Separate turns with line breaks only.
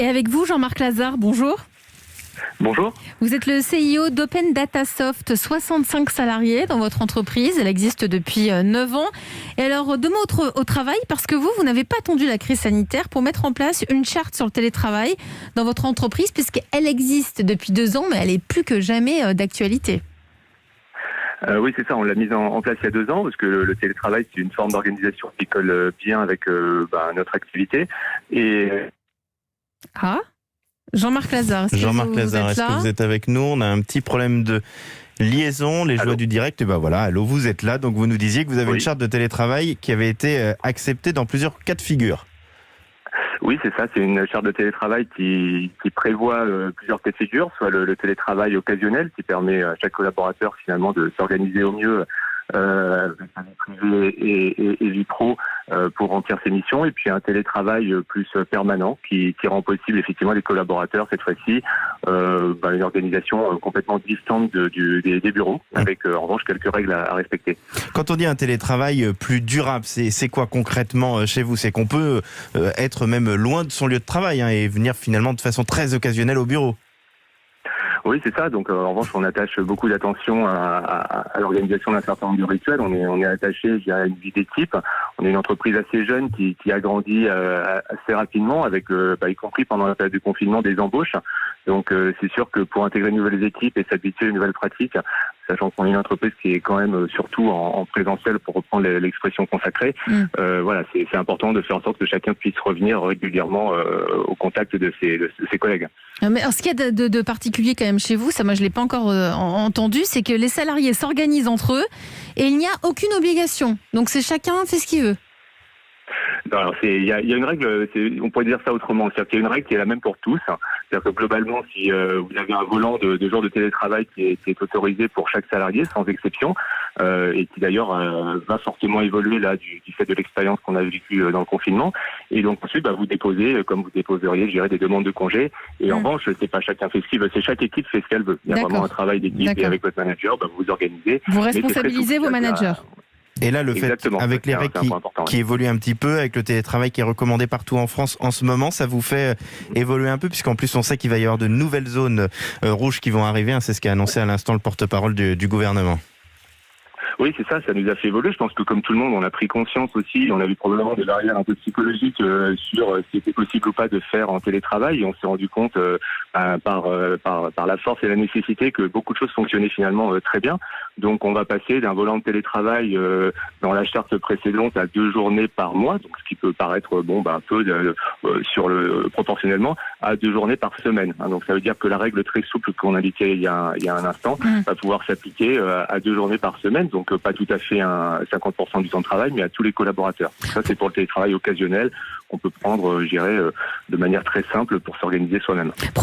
Et avec vous, Jean-Marc Lazare, bonjour.
Bonjour.
Vous êtes le CIO d'Open Data Soft, 65 salariés dans votre entreprise. Elle existe depuis 9 ans. Et alors, deux mots au travail, parce que vous n'avez pas attendu la crise sanitaire pour mettre en place une charte sur le télétravail dans votre entreprise, puisqu'elle existe depuis 2 ans, mais elle est plus que jamais d'actualité.
Oui, c'est ça, on l'a mise en place il y a 2 ans, parce que le télétravail, c'est une forme d'organisation qui colle bien avec notre activité. Et...
Jean-Marc Lazare, est-ce
que vous êtes avec nous? On a un petit problème de liaison, les joies du direct. Et ben voilà, allô, vous êtes là. Donc vous nous disiez que vous avez une charte de télétravail qui avait été acceptée dans plusieurs cas de figure.
Oui, c'est ça, c'est une charte de télétravail qui prévoit plusieurs cas de figure, soit le télétravail occasionnel qui permet à chaque collaborateur finalement de s'organiser au mieux sa vie privée et vie pro pour remplir ses missions, et puis un télétravail plus permanent qui rend possible effectivement les collaborateurs cette fois-ci une organisation complètement distante des bureaux, avec en revanche quelques règles à respecter.
Quand on dit un télétravail plus durable, c'est quoi concrètement chez vous? C'est qu'on peut être même loin de son lieu de travail et venir finalement de façon très occasionnelle au bureau.
Oui, c'est ça. Donc, en revanche, on attache beaucoup d'attention à l'organisation d'un certain nombre de rituels. On est attaché, je dirais, à une vie d'équipe. On est une entreprise assez jeune qui a grandi assez rapidement, avec, y compris pendant la période du confinement, des embauches. Donc, c'est sûr que pour intégrer de nouvelles équipes et s'habituer à une nouvelle pratique, sachant qu'on est une entreprise qui est quand même surtout en présentiel, pour reprendre l'expression consacrée, c'est important de faire en sorte que chacun puisse revenir régulièrement au contact de ses collègues.
Mais alors, ce qu'il y a de particulier quand même chez vous, ça moi je ne l'ai pas encore entendu, c'est que les salariés s'organisent entre eux et il n'y a aucune obligation. Donc c'est chacun fait ce qu'il veut.
Non, alors il y a une règle, on pourrait dire ça autrement, c'est-à-dire qu'il y a une règle qui est la même pour tous. C'est-à-dire que globalement, si vous avez un volant de jours de télétravail qui est autorisé pour chaque salarié, sans exception, et qui d'ailleurs va fortement évoluer là du fait de l'expérience qu'on a vécue dans le confinement. Et donc ensuite, vous déposez, comme vous déposeriez, je dirais, des demandes de congés. Et en revanche, c'est pas chacun fait ce qu'il veut, c'est chaque équipe fait ce qu'elle veut. Il y a vraiment un travail d'équipe, et avec votre manager, vous vous organisez.
Vous responsabilisez vos managers.
Et là, le fait, avec les règles qui évoluent un petit peu, avec le télétravail qui est recommandé partout en France en ce moment, ça vous fait évoluer un peu, puisqu'en plus on sait qu'il va y avoir de nouvelles zones rouges qui vont arriver, c'est ce qu'a annoncé à l'instant le porte-parole du gouvernement.
Oui, c'est ça nous a fait évoluer. Je pense que comme tout le monde, on a pris conscience aussi, on a vu probablement des barrières un peu psychologiques sur ce qui était possible ou pas de faire en télétravail, et on s'est rendu compte par la force et la nécessité que beaucoup de choses fonctionnaient finalement très bien. Donc on va passer d'un volant de télétravail dans la charte précédente à 2 journées par mois, donc ce qui peut paraître un peu proportionnellement, à 2 journées par semaine. Donc ça veut dire que la règle très souple qu'on indiquait il y a un instant va pouvoir s'appliquer à 2 journées par semaine, donc pas tout à fait 50% du temps de travail, mais à tous les collaborateurs. Ça, c'est pour le télétravail occasionnel qu'on peut prendre, de manière très simple pour s'organiser soi-même.